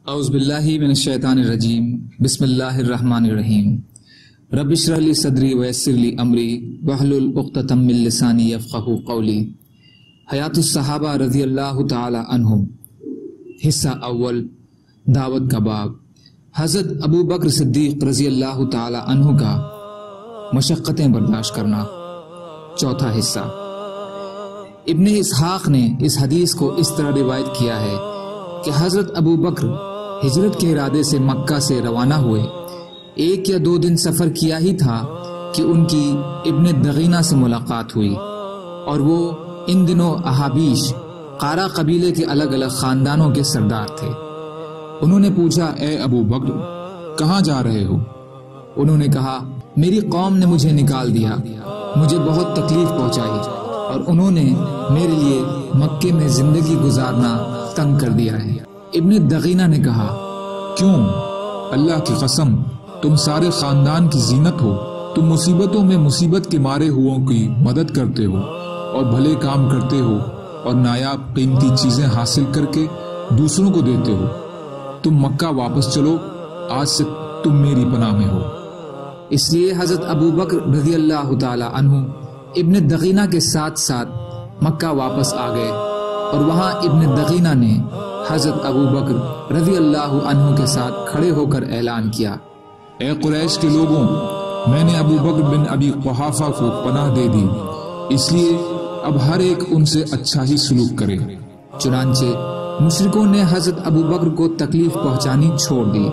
اعوذ باللہ من الشیطان الرجیم بسم اللہ الرحمن الرحیم رب اشرح لی صدری ویسر لی امری واحلل عقدۃ من لسانی یفقہوا قولی۔ حیات الصحابہ رضی اللہ تعالی عنہم، حصہ اول، دعوت کا باب۔ حضرت ابو بکر صدیق رضی اللہ تعالی عنہ کا مشقتیں برداشت کرنا، چوتھا حصہ۔ ابن اسحاق نے اس حدیث کو اس طرح روایت کیا ہے کہ حضرت ابو بکر ہجرت کے ارادے سے مکہ سے روانہ ہوئے، 1 یا 2 دن سفر کیا ہی تھا کہ ان کی ابن دغینہ سے ملاقات ہوئی، اور وہ ان دنوں احابیش قارہ قبیلے کے الگ الگ خاندانوں کے سردار تھے۔ انہوں نے پوچھا، اے ابو بکر، کہاں جا رہے ہو؟ انہوں نے کہا، میری قوم نے مجھے نکال دیا، مجھے بہت تکلیف پہنچائی، اور انہوں نے میرے لیے مکے میں زندگی گزارنا تنگ کر دیا ہے۔ ابن دغینہ نے کہا، کیوں؟ اللہ کی قسم، تم سارے خاندان کی زینت ہو، تم مصیبتوں میں مصیبت کے مارے ہوئوں کی مدد کرتے ہو اور بھلے کام کرتے ہو اور نایاب قیمتی چیزیں حاصل کر کے دوسروں کو دیتے ہو۔ تم مکہ واپس چلو، آج سے تم میری پناہ میں ہو۔ اس لیے حضرت ابو بکر رضی اللہ تعالی عنہ ابن دغینہ کے ساتھ ساتھ مکہ واپس آ گئے، اور وہاں ابن دغینہ نے حضرت ابو بکر رضی اللہ عنہ کے ساتھ کھڑے ہو کر اعلان کیا، اے قریش کے لوگوں، میں نے ابو بکر بن ابی قحافہ کو پناہ دے دی، اس لیے اب ہر ایک ان سے اچھا ہی سلوک کرے۔ چنانچہ مشرکوں نے حضرت ابو بکر کو تکلیف پہنچانی چھوڑ دی،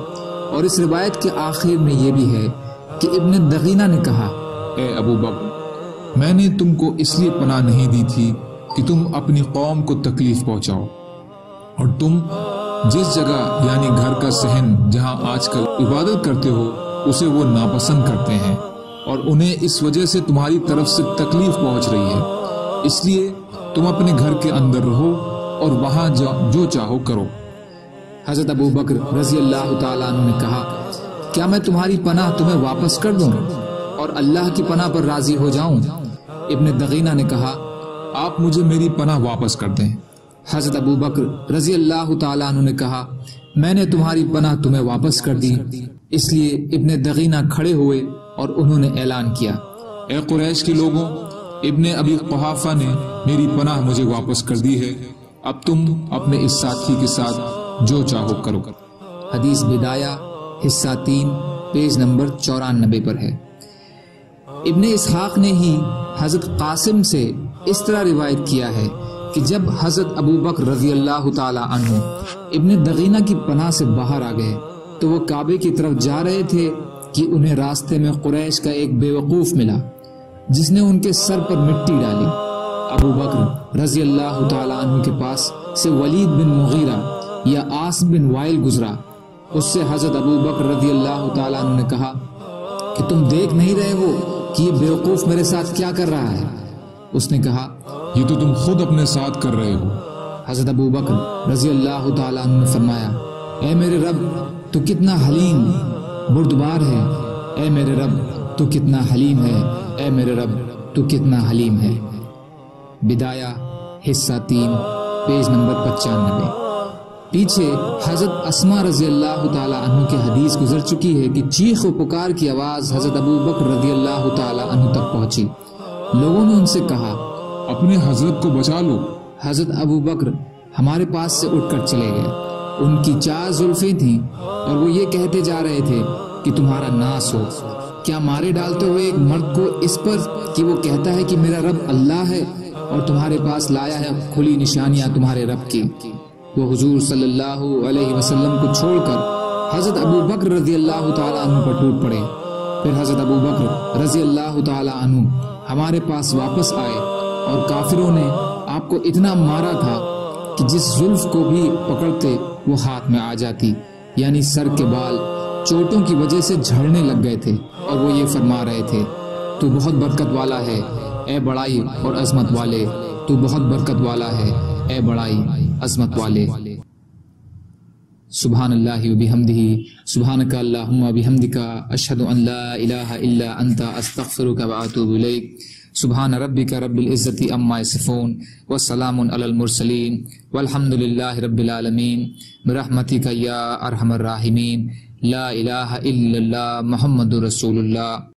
اور اس روایت کے آخر میں یہ بھی ہے کہ ابن دغینہ نے کہا، اے ابو بکر، میں نے تم کو اس لیے پناہ نہیں دی تھی کہ تم اپنی قوم کو تکلیف پہنچاؤ، اور تم جس جگہ یعنی گھر کا صحن جہاں آج کل عبادت کرتے ہو اسے وہ ناپسند کرتے ہیں، اور انہیں اس وجہ سے تمہاری طرف سے تکلیف پہنچ رہی ہے، اس لیے تم اپنے گھر کے اندر رہو اور وہاں جو چاہو کرو۔ حضرت ابو بکر رضی اللہ تعالیٰ عنہ نے کہا، کیا میں تمہاری پناہ تمہیں واپس کر دوں اور اللہ کی پناہ پر راضی ہو جاؤں؟ ابن دغینہ نے کہا، آپ مجھے میری پناہ واپس کر دیں۔ حضرت ابو بکر رضی اللہ تعالیٰ عنہ نے کہا، میں نے تمہاری پناہ تمہیں واپس کر دی۔ اس لیے ابن دغینہ کھڑے ہوئے اور انہوں نے اعلان کیا، اے قریش کے لوگوں، ابن ابی قحافہ نے میری پناہ مجھے واپس کر دی ہے، اب تم اپنے اس ساتھی کے ساتھ جو چاہو کرو۔ حدیث بدایہ حصہ 3 پیج نمبر 94 پر ہے۔ ابن اسحاق نے ہی حضرت قاسم سے اس طرح روایت کیا ہے کہ جب حضرت ابو بکر رضی اللہ تعالی عنہ ابن دغینہ کی پناہ سے باہر آ گئے تو وہ کعبے کی طرف جا رہے تھے کہ انہیں راستے میں قریش کا ایک بے وقوف ملا جس نے ان کے سر پر مٹی ڈالی۔ ابو بکر رضی اللہ تعالی عنہ کے پاس سے ولید بن مغیرہ یا عاص بن وائل گزرا۔ اس سے حضرت ابو بکر رضی اللہ تعالی عنہ نے کہا کہ تم دیکھ نہیں رہے ہو کہ یہ بے وقوف میرے ساتھ کیا کر رہا ہے؟ اس نے کہا، یہ تو تم خود اپنے ساتھ کر رہے ہو۔ حضرت ابو بکر رضی اللہ تعالیٰ عنہ نے فرمایا، اے میرے رب، تو کتنا حلیم بردبار ہے، اے میرے رب تو کتنا حلیم ہے، اے میرے رب تو کتنا حلیم ہے۔ بدایہ حصہ 3 پیج نمبر 95۔ پیچھے حضرت اسماء رضی اللہ تعالیٰ عنہ کی حدیث گزر چکی ہے کہ چیخ و پکار کی آواز حضرت ابو بکر رضی اللہ تعالیٰ عنہ تک پہنچی۔ لوگوں نے ان سے کہا، اپنے حضرت کو بچا لو۔ حضرت ابو بکر ہمارے پاس سے اٹھ کر چلے گئے۔ ان کی 4 زلفیں تھیں اور وہ یہ کہتے جا رہے تھے کہ تمہارا ناس ہو، کیا مارے ڈالتے ہوئے ایک مرد کو اس پر کہ وہ کہتا ہے کہ میرا رب اللہ ہے اور تمہارے پاس لایا ہے کھلی نشانیاں تمہارے رب کی۔ وہ حضور صلی اللہ علیہ وسلم کو چھوڑ کر حضرت ابو بکر رضی اللہ تعالیٰ عنہ پر ٹوٹ پڑے۔ پھر حضرت ابو بکر رضی اللہ تعالیٰ عنہ ہمارے پاس واپس آئے، اور کافروں نے آپ کو اتنا مارا تھا کہ جس زلف کو بھی پکڑتے وہ ہاتھ میں آ جاتی، یعنی سر کے بال چوٹوں کی وجہ سے جھڑنے لگ گئے تھے، اور وہ یہ فرما رہے تھے، تو بہت برکت والا ہے اے بڑائی اور عظمت والے، تو بہت برکت والا ہے اے بڑائی عظمت والے۔ سبحان اللہ وبحمدہ، سبحانک اللہم وبحمدک، اشہد ان لا الہ الا انت، استغفرک واتوب الیک۔ سبحان ربک رب العزت عما یصفون والسلام علی المرسلین والحمد للہ رب العالمین برحمتک یا ارحم الراحمین لا الہ الا اللہ محمد رسول اللہ۔